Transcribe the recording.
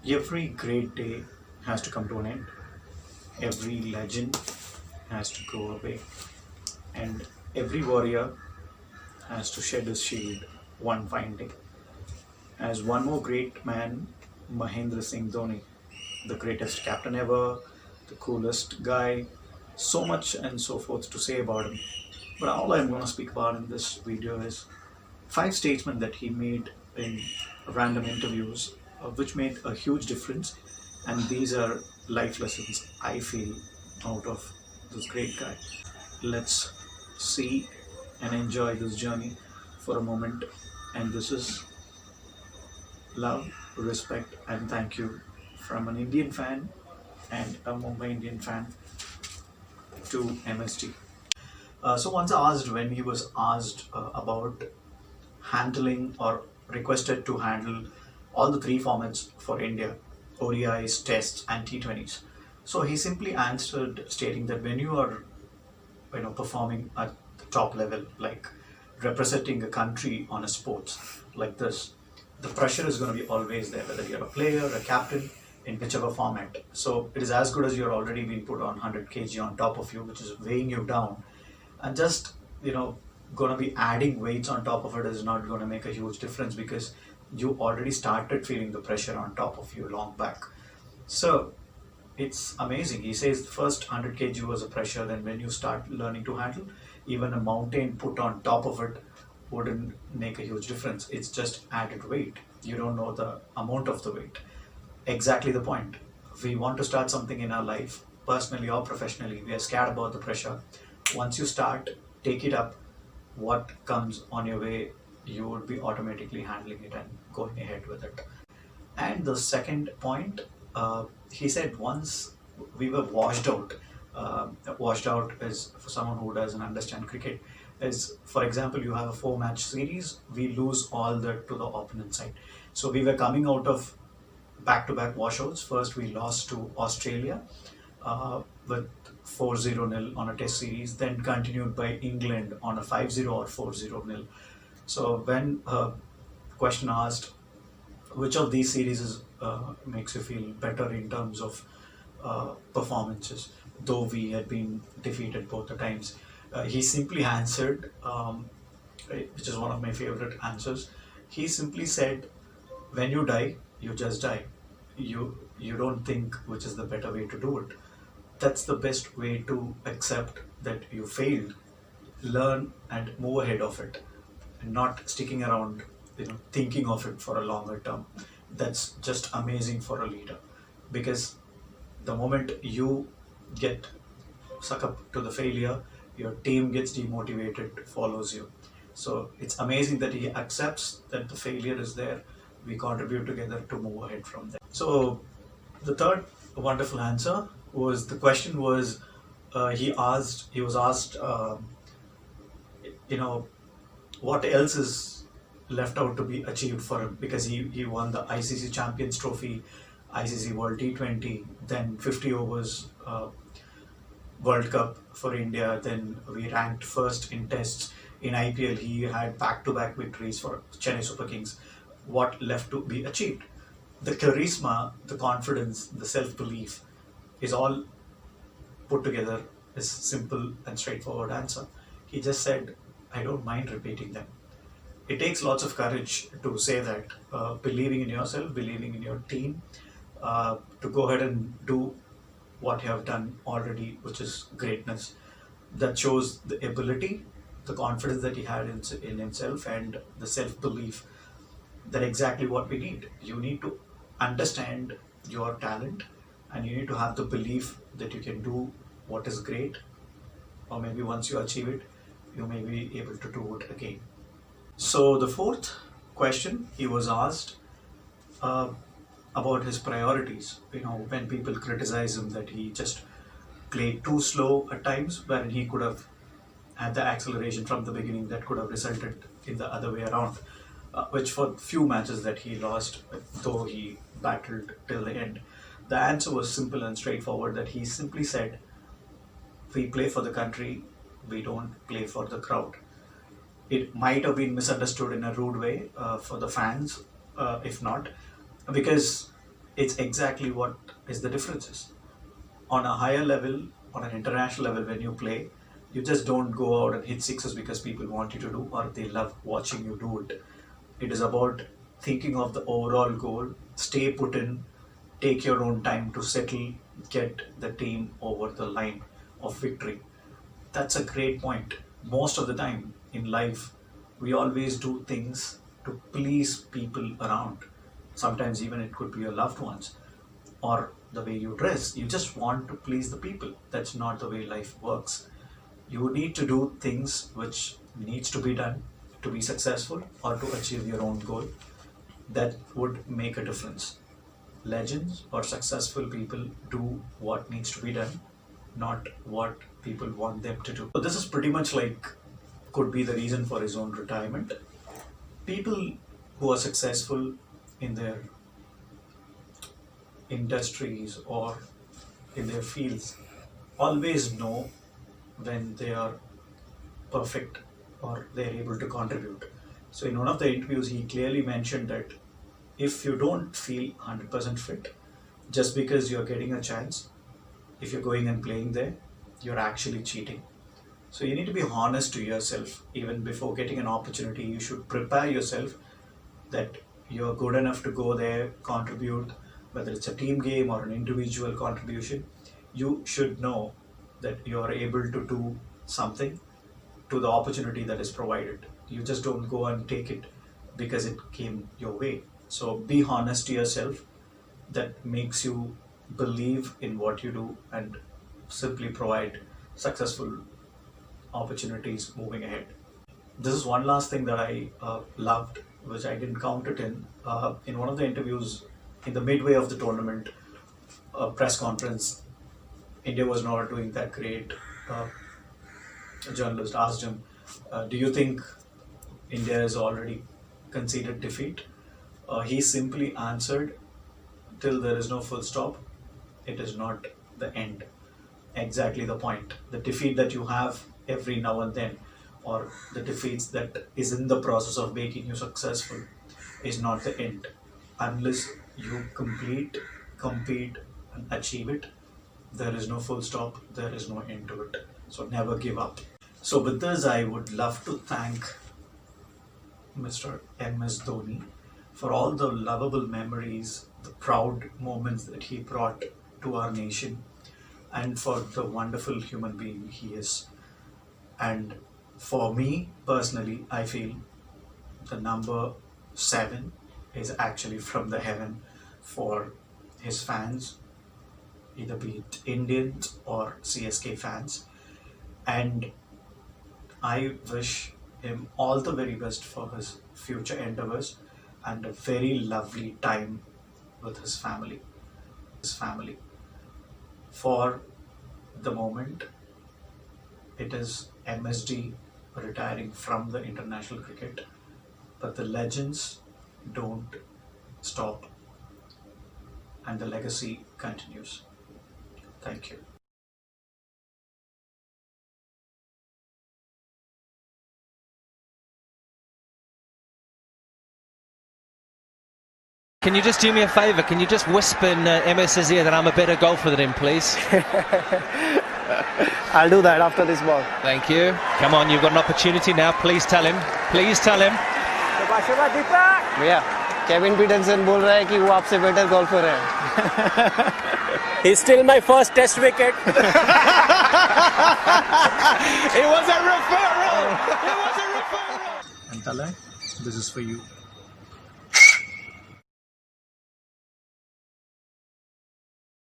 Every great day has to come to an end. Every legend has to go away. And every warrior has to shed his shield one fine day. As one more great man, Mahendra Singh Dhoni, the greatest captain ever, the coolest guy, so much and so forth to say about him. But all I'm going to speak about in this video is five statements that he made in random interviews, which made a huge difference. And these are life lessons I feel out of this great guy. Let's see and enjoy this journey for a moment. And this is love, respect, and thank you from an Indian fan and a Mumbai Indian fan to MSD. So once asked, when he was asked about handling or requested to handle all the three formats for India, ODIs, Tests, and T20s. So he simply answered stating that when you are performing at the top level, like representing a country on a sports like this, the pressure is going to be always there, whether you're a player, a captain, in whichever format. So it is as good as you're already being put on 100 kg on top of you, which is weighing you down, and just going to be adding weights on top of it is not going to make a huge difference because you already started feeling the pressure on top of you long back. So it's amazing. He says the first 100 kg was a pressure, then when you start learning to handle, even a mountain put on top of it wouldn't make a huge difference. It's just added weight. You don't know the amount of the weight. Exactly the point. We want to start something in our life, personally or professionally. We are scared about the pressure. Once you start, take it up. What comes on your way, you would be automatically handling it and going ahead with it. And the second point, he said once we were washed out. Washed out is, for someone who doesn't understand cricket, is, for example, you have a 4-match series, we lose all that to the opponent side. So we were coming out of back-to-back washouts. First we lost to Australia with 4-0 on a test series, then continued by England on a 5-0 or 4-0. So when question asked which of these series makes you feel better in terms of performances, though we had been defeated both the times, he simply answered, which is one of my favorite answers. He simply said, when you die, you just die. You don't think which is the better way to do it. That's the best way to accept that you failed, learn and move ahead of it, and not sticking around thinking of it for a longer term. That's just amazing for a leader, because the moment you get suck up to the failure, your team gets demotivated, follows you. So it's amazing that he accepts that the failure is there. We contribute together to move ahead from there. So the third wonderful answer was, the question was, he was asked, what else is left out to be achieved for him, because he won the ICC Champions Trophy, ICC World T20, then 50 overs World Cup for India, then we ranked first in tests. In IPL, he had back-to-back victories for Chennai Super Kings. What left to be achieved? The charisma, the confidence, the self-belief is all put together as simple and straightforward answer. He just said, I don't mind repeating them. It takes lots of courage to say that, believing in yourself, believing in your team, to go ahead and do what you have done already, which is greatness. That shows the ability, the confidence that he had in himself, and the self-belief. That exactly what we need. You need to understand your talent, and you need to have the belief that you can do what is great, or maybe once you achieve it, you may be able to do it again. So the fourth question he was asked about his priorities. When people criticize him that he just played too slow at times, wherein he could have had the acceleration from the beginning, that could have resulted in the other way around. Which for few matches that he lost, though he battled till the end. The answer was simple and straightforward, that he simply said, we play for the country, we don't play for the crowd. It might have been misunderstood in a rude way for the fans, if not, because it's exactly what is the differences. On a higher level, on an international level, when you play, you just don't go out and hit sixes because people want you to do or they love watching you do it. It is about thinking of the overall goal, stay put in, take your own time to settle, get the team over the line of victory. That's a great point. Most of the time in life, we always do things to please people around. Sometimes even it could be your loved ones or the way you dress. You just want to please the people. That's not the way life works. You need to do things which needs to be done to be successful or to achieve your own goal. That would make a difference. Legends or successful people do what needs to be done, not what people want them to do. So this is pretty much like could be the reason for his own retirement. People who are successful in their industries or in their fields always know when they are perfect or they're able to contribute. So in one of the interviews, he clearly mentioned that if you don't feel 100% fit, just because you're getting a chance, if you're going and playing there, you're actually cheating. So you need to be honest to yourself. Even before getting an opportunity, you should prepare yourself that you're good enough to go there, contribute, whether it's a team game or an individual contribution. You should know that you're able to do something to the opportunity that is provided. You just don't go and take it because it came your way. So be honest to yourself. That makes you believe in what you do and simply provide successful opportunities moving ahead. This is one last thing that I loved, which I didn't count it in one of the interviews in the midway of the tournament press conference. India was not doing that great. A journalist asked him, do you think India has already conceded defeat? He simply answered, till there is no full stop, it is not the end. Exactly the point. The defeat that you have every now and then, or the defeats that is in the process of making you successful, is not the end. Unless you compete, and achieve it, there is no full stop, there is no end to it. So never give up. So with this, I would love to thank Mr. MS Dhoni for all the lovable memories, the proud moments that he brought to our nation, and for the wonderful human being he is. And for me personally, I feel the number 7 is actually from the heaven for his fans, either be it Indians or CSK fans. And I wish him all the very best for his future endeavors and a very lovely time with his family. For the moment, it is MSD retiring from the international cricket, but the legends don't stop and the legacy continues. Thank you. Can you just do me a favour? Can you just whisper in MS's ear that I'm a better golfer than him, please? I'll do that after this ball. Thank you. Come on, you've got an opportunity now. Please tell him. Please tell him. भैया Kevin Pietersen बोल रहा है कि वो आपसे better golfer है. He's still my first test wicket. It was a referral. It was a referral. And Tala, this is for you.